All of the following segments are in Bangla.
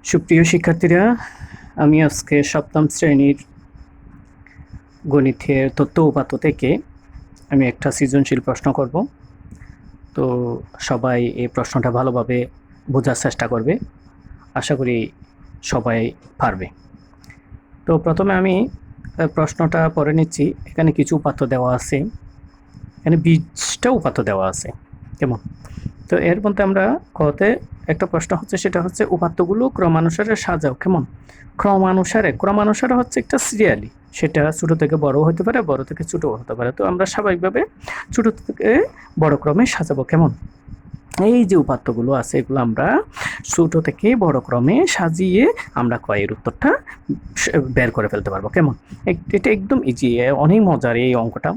সুপ্রিয় শিক্ষার্থীরা, আমি আজকে সপ্তম শ্রেণীর গণিতের তথ্য উপাত্ত থেকে আমি একটা সৃজনশীল প্রশ্ন করব। তো সবাই এই প্রশ্নটা ভালোভাবে বোঝার চেষ্টা করবে, আশা করি সবাই পারবে। তো প্রথমে আমি প্রশ্নটা পড়ে নিচ্ছি। এখানে কিছু উপাত্ত দেওয়া আছে, এখানে 20টা উপাত্ত দেওয়া আছে, কেমন? তো এর মধ্যে আমরা কতে একটা প্রশ্ন হচ্ছে, সেটা হচ্ছে উপাত্তগুলো ক্রমানুসারে সাজাও। কেমন? ক্রমানুসারে হচ্ছে একটা সিরিয়ালি, সেটা ছোট থেকে বড় হতে পারে, বড় থেকে ছোট হতে পারে। তো আমরা স্বাভাবিকভাবে ছোট থেকে বড় ক্রমে সাজাবো। কেমন? এই যে উপাত্তগুলো আছে, এগুলো আমরা ছোট থেকে বড় ক্রমে সাজিয়ে আমরা কয়ের উত্তরটা বের করে ফেলতে পারবো। কেমন? এটা একদম ইজি, অনেক মজার এই অঙ্কটা।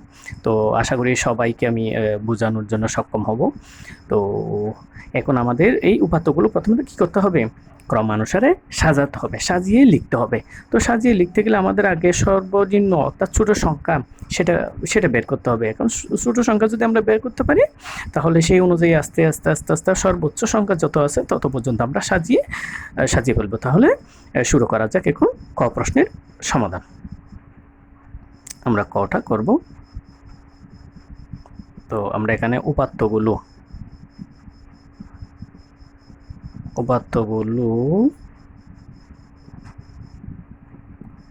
তো আশা করি সবাইকে আমি বোঝানোর জন্য সক্ষম হব। তো এখন আমাদের এই উপাত্তগুলো প্রথমত কী করতে হবে? ক্রমানুসারে সাজাতে হবে, সাজিয়ে লিখতে হবে। তো সাজিয়ে লিখতে গেলে আমাদের আগে সর্বনিম্ন অর্থাৎ ছোট সংখ্যা সেটা বের করতে হবে। এখন ছোট সংখ্যা যদি আমরা বের করতে পারি, তাহলে সেই অনুযায়ী আস্তে আস্তে আস্তে আস্তে সর্বোচ্চ সংখ্যা যত আছে তত পর্যন্ত আমরা সাজিয়ে ফেলবো। তাহলে শুরু করা যাক এখন ক প্রশ্নের সমাধান। আমরা কটা করব। তো আমরা এখানে উপাত্তগুলো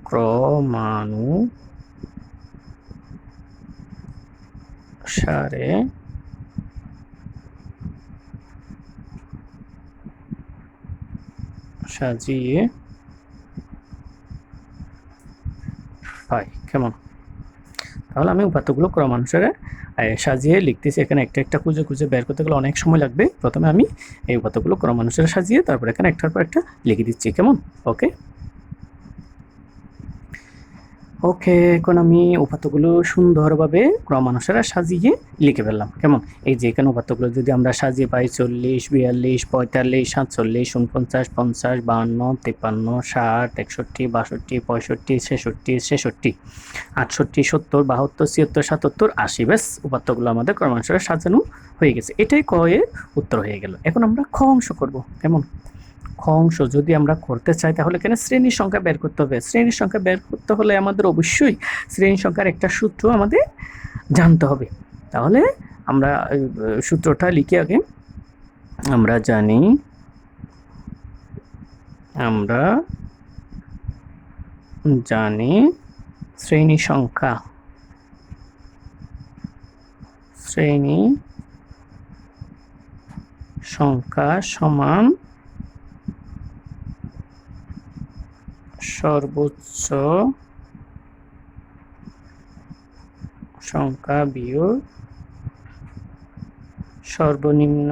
ক্রমানুসারে সাজিয়ে পাই। কেমন? তাহলে আমি উপাত্তগুলো ক্রমানুসারে সাজিয়ে লিখতেছি। এখানে একটা একটা খুঁজে খুঁজে বের করতে গেলে অনেক সময় লাগবে। প্রথমে আমি এই উপাত্তগুলো ক্রমানুসারে সাজিয়ে তারপর এখানে একটার পর একটা লিখে দিচ্ছি। কেমন? ওকে, এখন আমি উপাত্তগুলো সুন্দরভাবে ক্রমানুসারে সাজিয়ে লিখে ফেললাম। কেমন? এই যে এখানে উপাত্তগুলো যদি আমরা সাজিয়ে পাই 40, 42, 45, 47, 49, 50, 52, 53, 60, 61, 62, 65, 66, 68, 70, 72, 76, 77, 80। ব্যাস, উপাত্তগুলো আমাদের ক্রমানুসারে সাজানো হয়ে গেছে। এটাই ক এর উত্তর হয়ে গেল। এখন আমরা খ অংশ করব। কেমন? খ অংশ যদি আমরা করতে চাই, তাহলে এখানে শ্রেণীর সংখ্যা বের করতে হবে। শ্রেণীর সংখ্যা বের করতে হলে আমাদের অবশ্যই শ্রেণীর সংখ্যার একটা সূত্র আমাদের জানতে হবে। তাহলে আমরা সূত্রটা লিখি আগে। আমরা জানি শ্রেণী সংখ্যা সমান সর্বোচ্চ সংখ্যা বিয়োগ সর্বনিম্ন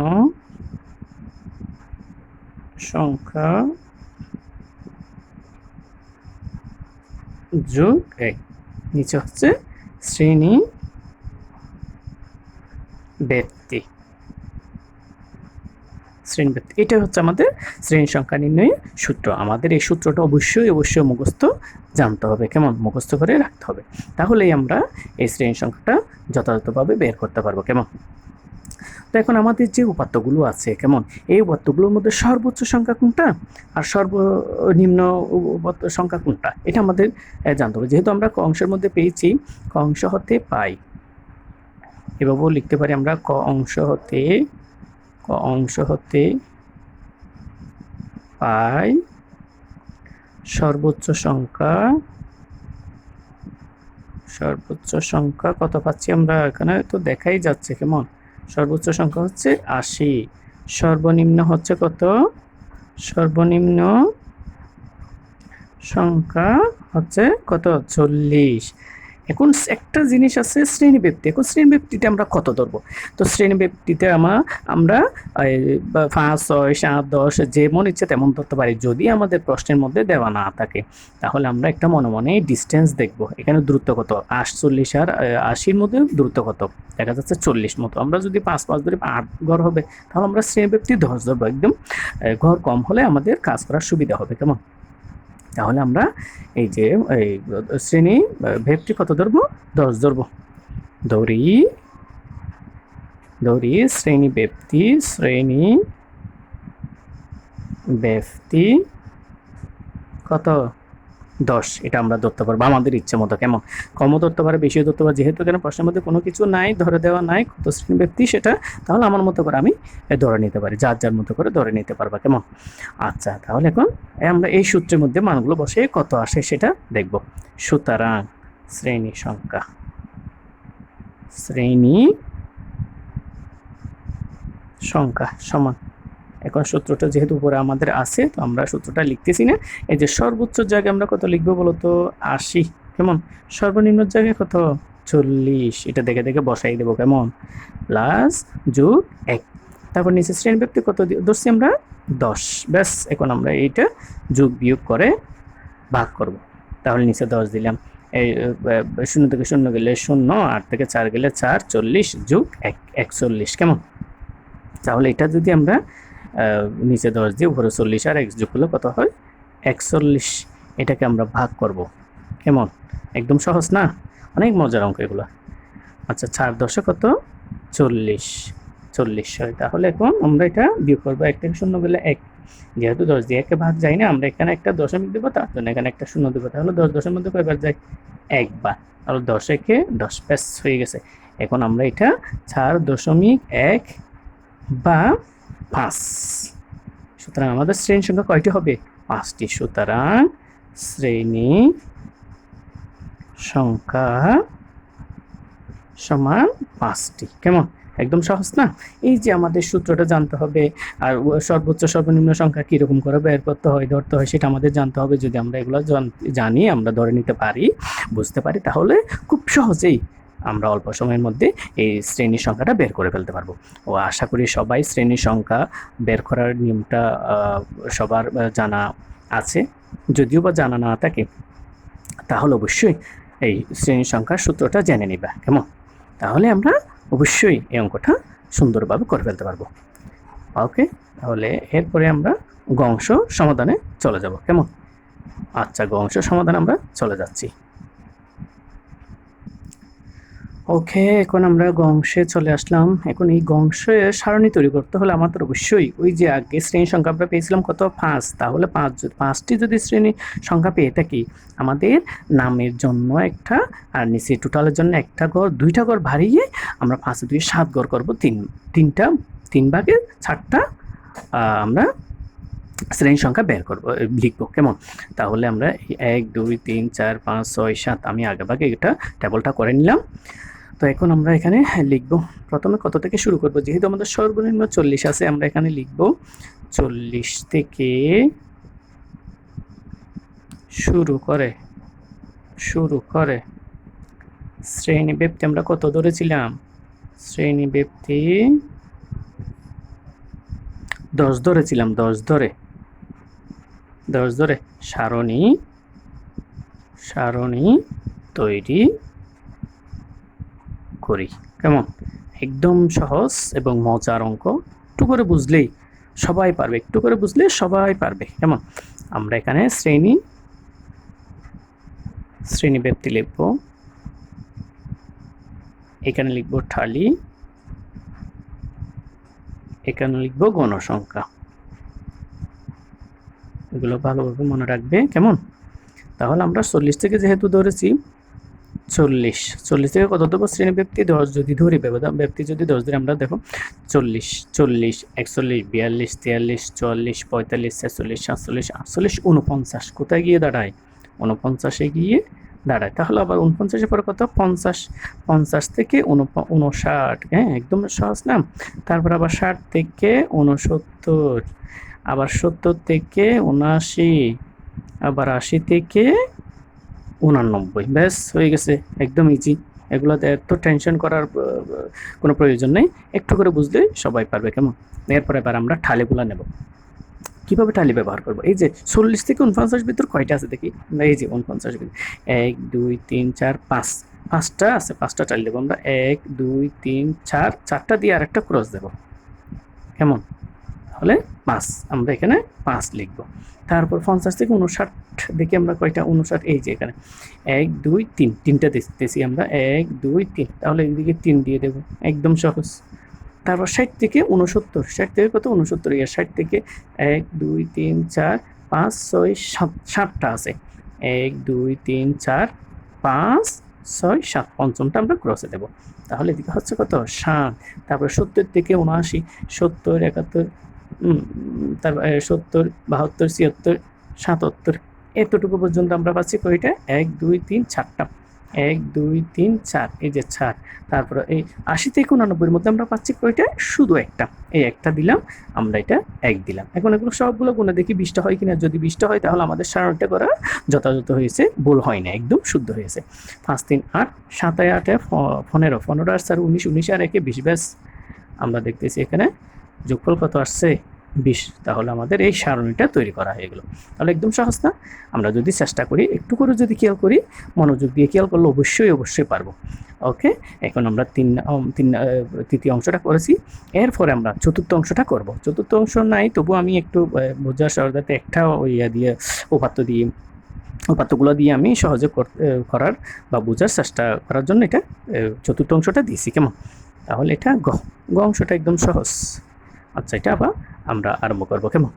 সংখ্যা যোগ 1। নিচে হচ্ছে শ্রেণী ব্যক্তি। এটা হচ্ছে আমাদের শ্রেণী সংখ্যা নির্ণয়ের সূত্র। আমাদের এই সূত্রটা অবশ্যই মুখস্থ জানতে হবে। কেমন? মুখস্থ করে রাখতে হবে। তাহলেই আমরা এই শ্রেণী সংখ্যাটা যথাযথভাবে বের করতে পারবো। কেমন? তো এখন আমাদের যে উপাত্তগুলো আছে, কেমন, এই উপাত্তগুলোর মধ্যে সর্বোচ্চ সংখ্যা কোনটা আর সর্বনিম্ন সংখ্যা কোনটা, এটা আমাদের জানতে হবে। যেহেতু আমরা ক অংশের মধ্যে পেয়েছি, ক অংশ হতে পাই, এভাবেও লিখতে পারি আমরা। ক অংশ হতে পাই সর্বোচ্চ সংখ্যা কত পাচ্ছি আমরা? এখানে তো দেখাই যাচ্ছে। কেমন? সর্বোচ্চ সংখ্যা হচ্ছে 80, সর্বনিম্ন হচ্ছে কত? সর্বনিম্ন সংখ্যা হচ্ছে কত? 40। এখন একটা জিনিস আছে শ্রেণীব্যক্তি। এখন শ্রেণীব্যক্তিতে আমরা কত ধরবো? তো শ্রেণীব্যক্তিতে আমরা 5, 6, 7, 10 যেমন ইচ্ছে তেমন ধরতে পারি, যদি আমাদের প্রশ্নের মধ্যে দেওয়া না থাকে। তাহলে আমরা একটা মনে মনে ডিস্টেন্স দেখব। এখানে দূরত্ব কত? 48 আর 80-র মধ্যে দূরত্ব কত? দেখা যাচ্ছে 40 মতো। আমরা যদি 5 5 ধরে 8 ঘর হবে, তাহলে আমরা শ্রেণীব্যক্তি 10 ধরবো। একদম ঘর কম হলে আমাদের কাজ করার সুবিধা হবে। কেমন? তাহলে আমরা এই যে শ্রেণী ব্যক্তি কত ধরবো? 10 ধরবো। ধরি শ্রেণী ব্যক্তি কত 10, এটা আমরা ধরতে পারবো আমাদের ইচ্ছে মতো। কেমন, কমও ধরতে পারে, বেশিও ধরতে পারে, যেহেতু এখানে প্রশ্নের মধ্যে কোনো কিছু নাই, ধরে দেওয়া নাই কত শ্রেণী ব্যক্তি সেটা, তাহলে আমার মতো করে আমি ধরে নিতে পারি, যার যার মতো করে ধরে নিতে পারবা। কেমন, আচ্ছা তাহলে এখন আমরা এই সূত্রের মধ্যে মানগুলো বসে কত আসে সেটা দেখব। সুতরাং শ্রেণী সংখ্যা সমান, এখন সূত্রটা যেহেতু উপরে আমাদের আছে তো আমরা সূত্রটা লিখতেছি না। এই যে সর্বোচ্চ জায়গায় আমরা কত লিখবো বলতো 80, কেমন, সর্বনিম্ন জায়গায় কত 40, এটা দেখে দেখে বসাই দেবো। কেমন, প্লাস যোগ 1, তারপর নিচে শ্রেণী ব্যক্তি কত ধরছি আমরা 10, ব্যাস। এখন আমরা এইটা যোগ বিয়োগ করে ভাগ করব, তাহলে নিচে 10 দিলাম, এই 0 থেকে 0 গেলে 0, 8 থেকে 4 গেলে 4, 40 যোগ 1, 41। কেমন, তাহলে এটা যদি আমরা নিচে 10 দিয়ে উপরে 40 আর x যোগ করলে কত হয় 41, এটাকে আমরা ভাগ করব। কেমন, একদম সহজ না, অনেক মজার অঙ্ক এগুলো। আচ্ছা 4 10 কত 40 হয়, তাহলে এখন আমরা এটা বিয়োগ করবো, 1 থেকে 0 গেলে 1, যেহেতু 10 দিয়ে 1 ভাগ যায় না, আমরা এখানে একটা দশমিক দেবো, তার জন্য এখানে একটা 0 দেবো, তাহলে 10 10-এর মধ্যে কয়বার যায় একবার, তাহলে 10 একে 10, ব্যাস হয়ে গেছে। এখন আমরা এটা 4.1 বা 5, সুতরাং আমাদের শ্রেণী সংখ্যা কয়টি হবে 5টি। সুতরাং শ্রেণী সংখ্যা সমান 5টি। কেমন, একদম সহজ না? এই যে আমাদের সূত্রটা জানতে হবে, আর সর্বোচ্চ সর্বনিম্ন সংখ্যা কীরকম করে বের করতে হয়, ধরতে হয়, সেটা আমাদের জানতে হবে। যদি আমরা এগুলো জানি, আমরা ধরে নিতে পারি, বুঝতে পারি, তাহলে খুব সহজেই আমরা অল্প সময়ের মধ্যে এই শ্রেণীর সংখ্যাটা বের করে ফেলতে পারবো। ও আশা করি সবাই শ্রেণীর সংখ্যা বের করার নিয়মটা সবার জানা আছে। যদিও বা জানা না থাকে, তাহলে অবশ্যই এই শ্রেণীর সংখ্যার সূত্রটা জেনে নিবা। কেমন, তাহলে আমরা অবশ্যই এই অঙ্কটা সুন্দরভাবে করে ফেলতে পারবো। ওকে, তাহলে এরপরে আমরা গ অংশ সমাধানে চলে যাব। কেমন, আচ্ছা গ অংশ সমাধানে আমরা চলে যাচ্ছি। ওকে, এখন আমরা গ অংশে চলে আসলাম। এখন এই গ অংশে সারণী তৈরি করতে হলে আমাদের অবশ্যই ওই যে আগে শ্রেণী সংখ্যা আমরা পেয়েছিলাম কত 5, তাহলে 5টি যদি শ্রেণী সংখ্যা পেয়ে থাকি, আমাদের নামের জন্য একটা আর নিচে টোটালের জন্য একটা ঘর, 2টা ঘর বাড়িয়ে আমরা 5 2 7 ঘর করবো, 3 ভাগে 4টা আমরা শ্রেণী সংখ্যা বের করবো, লিখবো। কেমন, তাহলে আমরা 1 2 3 4 5 6 7 আমি আগে ভাগে এটা টেবলটা করে নিলাম। তো এখন আমরা এখানে লিখব, প্রথমে কত থেকে শুরু করব, যেহেতু আমাদের সর্বনিম্ন 40 আছে, আমরা এখানে লিখব 40 থেকে শুরু করে শ্রেণী ব্যক্তি আমরা কত ধরেছিলাম, শ্রেণী ব্যক্তি 10 ধরেছিলাম, 10 ধরে সারণী তৈরি করি। কেমন, একদম সহজ এবং মজার অঙ্ক, একটু করে বুঝলেই সবাই পারবে। কেমন, আমরা এখানে শ্রেণী ব্যক্তি লিখব, এখানে লিখব ঠালি, এখানে লিখব গণসংখ্যা, এগুলো ভালোভাবে মনে রাখবে। কেমন, তাহলে আমরা 40 থেকে যেহেতু ধরেছি, 40 থেকে কত দেবো শ্রেণী ব্যক্তি 10 যদি ধরি, ব্যক্তি যদি 10 ধরে, আমরা দেখো 40 41 42 43 44 45 46 47 48 49, কোথায় গিয়ে দাঁড়ায় 49-এ গিয়ে দাঁড়ায়। তাহলে আবার 49-এর পরে কত 50 থেকে 59, হ্যাঁ একদম সহজ না। তারপর আবার 60 থেকে 69, আবার 70 থেকে 79, আবার 80 থেকে 89, ব্যাস হয়ে গেছে, একদম ইজি। এগুলোতে এত টেনশন করার কোনো প্রয়োজন নেই, একটু করে বুঝলেই সবাই পারবে। কেমন, এরপরে এবার আমরা ঠালিগুলো নেব। কীভাবে ঠালি ব্যবহার করবো, এই যে 40 থেকে 49 ভিতর কয়টা আছে দেখি, এই যে 49 ভিতর 1 2 3 4 5, 5টা আছে, 5টা ঠালি দেবো আমরা, 1 2 3 4, 4টা দিয়ে আরেকটা ক্রস দেবো। কেমন, তাহলে 5, আমরা এখানে 5 লিখব। তারপর 50 থেকে 59 দেখি আমরা কয়টা 59, এই যে এখানে 1 2 3, 3টা দেখতেছি আমরা, 1 2 3, তাহলে এইদিকে 3 দিয়ে দেবো, একদম সহজ। তারপর 60 থেকে 69, 60 থেকে কত 69, 60 থেকে 1 2 3 4 5 6 7 7টা আছে। 1 2 3 4 5 6 7 পঞ্চমটা আমরা ক্রসে দেব। তাহলে এদিকে হচ্ছে কত 7। তারপরে 70 থেকে 79 70 71 তারপর 70 72 76 77 এতটুকু পর্যন্ত আমরা পাচ্ছি কয়টা 1 2 3 4টা 1 2 3 4 এই যে 4। তারপরে এই 80 থেকে 89 মধ্যে আমরা পাচ্ছি কয়টা শুধু একটা, এই একটা দিলাম আমরা, এটা 1 দিলাম। এখন এগুলো সবগুলো গুণে দেখি 20টা হয় কিনা। যদি 20টা হয় তাহলে আমাদের সারণীটা করা যথাযথ হয়েছে, ভুল হয় না, একদম শুদ্ধ হয়েছে। 5 3 8 7 8 15 15 আর 4 19 19 আর 1 20 ব্যাস। আমরা দেখতেছি এখানে যোগফল কত আসছে 20। তাহলে আমাদের এই সারণীটা তৈরি করা হয়ে গেল। তাহলে একদম সহজ না? আমরা যদি চেষ্টা করি, একটু করে যদি খেয়াল করি, মনোযোগ দিয়ে খেয়াল করলে অবশ্যই পারবো। ওকে, এখন আমরা তৃতীয় অংশটা করেছি। এরপরে আমরা চতুর্থ অংশটা করব। চতুর্থ অংশ নাই, তবু আমি একটু বোঝার সহজতে একটা ইয়া দিয়ে উপাত্তগুলো দিয়ে আমি সহজে করার বা বোঝার চেষ্টা করার জন্য এটা চতুর্থ অংশটা দিয়েছি। কেমন? তাহলে এটা গ অংশটা একদম সহজ। আচ্ছা, এটা আবার আমরা আরম্ভ করবো। কেমন?